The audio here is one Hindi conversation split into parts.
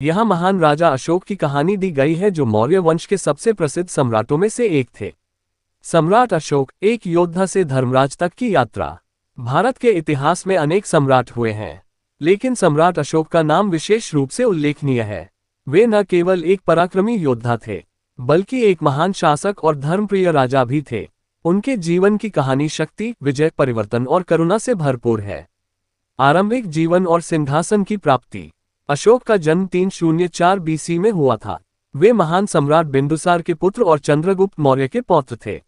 यहाँ महान राजा अशोक की कहानी दी गई है, जो मौर्य वंश के सबसे प्रसिद्ध सम्राटों में से एक थे। सम्राट अशोक, एक योद्धा से धर्मराज तक की यात्रा। भारत के इतिहास में अनेक सम्राट हुए हैं, लेकिन सम्राट अशोक का नाम विशेष रूप से उल्लेखनीय है। वे न केवल एक पराक्रमी योद्धा थे, बल्कि एक महान शासक और धर्मप्रिय राजा भी थे। उनके जीवन की कहानी शक्ति, विजय, परिवर्तन और करुणा से भरपूर है। आरंभिक जीवन और सिंहासन की प्राप्ति। अशोक का जन्म 304 बीसी में हुआ था। वे महान सम्राट बिंदुसार के पुत्र और चंद्रगुप्त मौर्य के पौत्र थे।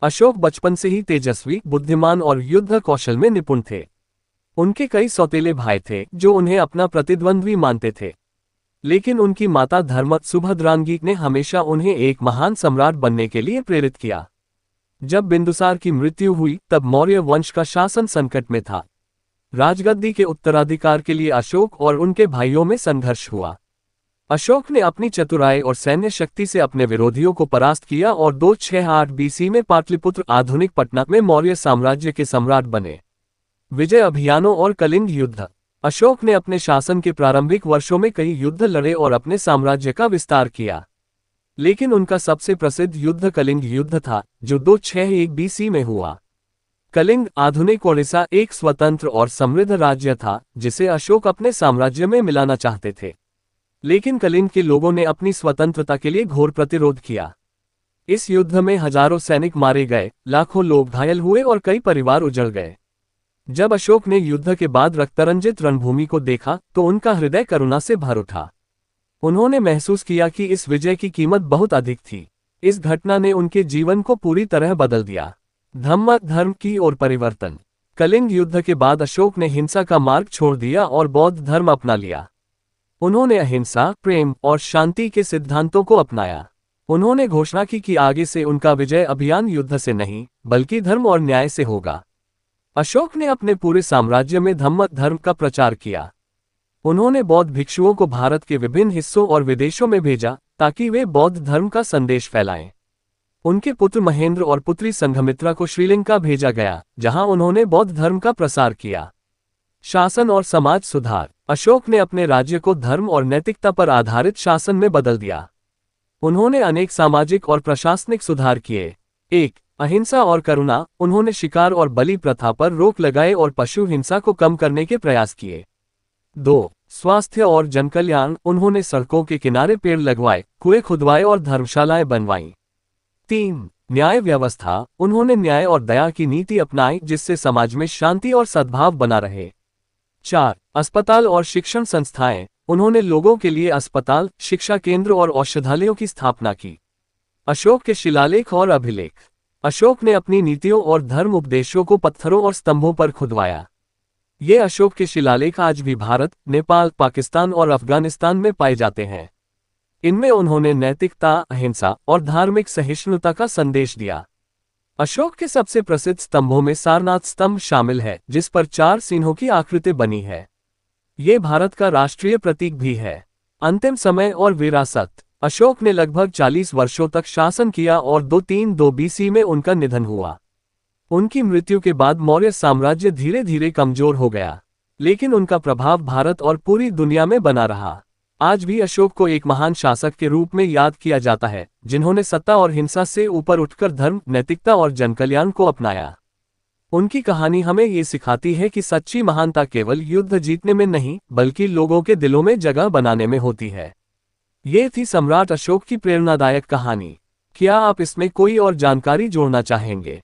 अशोक बचपन से ही तेजस्वी, बुद्धिमान और युद्ध कौशल में निपुण थे। उनके कई सौतेले भाई थे जो उन्हें अपना प्रतिद्वंद्वी मानते थे, लेकिन उनकी माता धर्मत सुभद्रांगी ने हमेशा उन्हें एक महान सम्राट बनने के लिए प्रेरित किया। जब बिंदुसार की मृत्यु हुई तब मौर्य वंश का शासन संकट में था। राजगद्दी के उत्तराधिकार के लिए अशोक और उनके भाइयों में संघर्ष हुआ। अशोक ने अपनी चतुराई और सैन्य शक्ति से अपने विरोधियों को परास्त किया और 268 बीसी में पाटलिपुत्र, आधुनिक पटना में मौर्य साम्राज्य के सम्राट बने। विजय अभियानों और कलिंग युद्ध। अशोक ने अपने शासन के प्रारंभिक वर्षों में कई युद्ध लड़े और अपने साम्राज्य का विस्तार किया, लेकिन उनका सबसे प्रसिद्ध युद्ध कलिंग युद्ध था, जो 261 बीसी में हुआ। कलिंग, आधुनिक ओडिशा, एक स्वतंत्र और समृद्ध राज्य था जिसे अशोक अपने साम्राज्य में मिलाना चाहते थे, लेकिन कलिंग के लोगों ने अपनी स्वतंत्रता के लिए घोर प्रतिरोध किया। इस युद्ध में हजारों सैनिक मारे गए, लाखों लोग घायल हुए और कई परिवार उजड़ गए। जब अशोक ने युद्ध के बाद रक्तरंजित रणभूमि को देखा तो उनका हृदय करुणा से भर उठा। उन्होंने महसूस किया कि इस विजय की कीमत बहुत अधिक थी। इस घटना ने उनके जीवन को पूरी तरह बदल दिया। धर्म की ओर परिवर्तन। कलिंग युद्ध के बाद अशोक ने हिंसा का मार्ग छोड़ दिया और बौद्ध धर्म अपना लिया। उन्होंने अहिंसा, प्रेम और शांति के सिद्धांतों को अपनाया। उन्होंने घोषणा की कि आगे से उनका विजय अभियान युद्ध से नहीं, बल्कि धर्म और न्याय से होगा। अशोक ने अपने पूरे साम्राज्य में धर्म का प्रचार किया। उन्होंने बौद्ध भिक्षुओं को भारत के विभिन्न हिस्सों और विदेशों में भेजा ताकि वे बौद्ध धर्म का संदेश फैलाएं। उनके पुत्र महेंद्र और पुत्री संघमित्रा को श्रीलंका भेजा गया, जहां उन्होंने बौद्ध धर्म का प्रसार किया। शासन और समाज सुधार। अशोक ने अपने राज्य को धर्म और नैतिकता पर आधारित शासन में बदल दिया। उन्होंने अनेक सामाजिक और प्रशासनिक सुधार किए। 1. अहिंसा और करुणा। उन्होंने शिकार और बलि प्रथा पर रोक लगाए और पशु हिंसा को कम करने के प्रयास किए। 2. स्वास्थ्य और जनकल्याण। उन्होंने सड़कों के किनारे पेड़ लगवाए, कुएं खुदवाए और धर्मशालाएं बनवाईं। 3. न्याय व्यवस्था। उन्होंने न्याय और दया की नीति अपनाई जिससे समाज में शांति और सद्भाव बना रहे। 4. अस्पताल और शिक्षण संस्थाएं। उन्होंने लोगों के लिए अस्पताल, शिक्षा केंद्र और औषधालयों की स्थापना की। अशोक के शिलालेख और अभिलेख। अशोक ने अपनी नीतियों और धर्म उपदेशों को पत्थरों और स्तंभों पर खुदवाया। ये अशोक के शिलालेख आज भी भारत, नेपाल, पाकिस्तान और अफगानिस्तान में पाए जाते हैं। इनमें उन्होंने नैतिकता, अहिंसा और धार्मिक सहिष्णुता का संदेश दिया। अशोक के सबसे प्रसिद्ध स्तंभों में सारनाथ स्तंभ शामिल है, जिस पर 4 सिंहों की आकृति बनी है। ये भारत का राष्ट्रीय प्रतीक भी है। अंतिम समय और विरासत। अशोक ने लगभग 40 वर्षों तक शासन किया और 232 बीसी में उनका निधन हुआ। उनकी मृत्यु के बाद मौर्य साम्राज्य धीरे धीरे कमजोर हो गया, लेकिन उनका प्रभाव भारत और पूरी दुनिया में बना रहा। आज भी अशोक को एक महान शासक के रूप में याद किया जाता है, जिन्होंने सत्ता और हिंसा से ऊपर उठकर धर्म, नैतिकता और जनकल्याण को अपनाया। उनकी कहानी हमें ये सिखाती है कि सच्ची महानता केवल युद्ध जीतने में नहीं, बल्कि लोगों के दिलों में जगह बनाने में होती है। ये थी सम्राट अशोक की प्रेरणादायक कहानी। क्या आप इसमें कोई और जानकारी जोड़ना चाहेंगे?